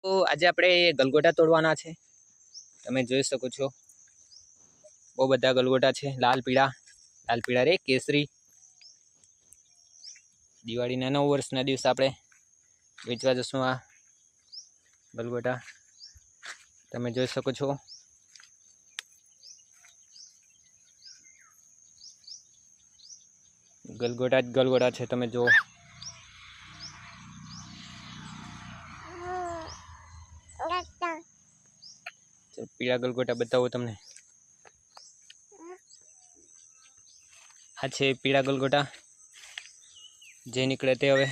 તો આજે આપણે ગલગોટા તોડવાના છે। તમે જોઈ શકો છો બહુ બધા ગલગોટા છે, લાલ પીળા રે કેસરી। દિવાળીના 9 વર્ષના દિવસે આપણે વેચવા જશું આ ગલગોટા। તમે જોઈ શકો છો ગલગોટા જ ગલગોટા છે। તમે જો પીળા ગલગોટા બતાવો તમને। આ છે પીળા ગલગોટા, જે નીકળે તે હવે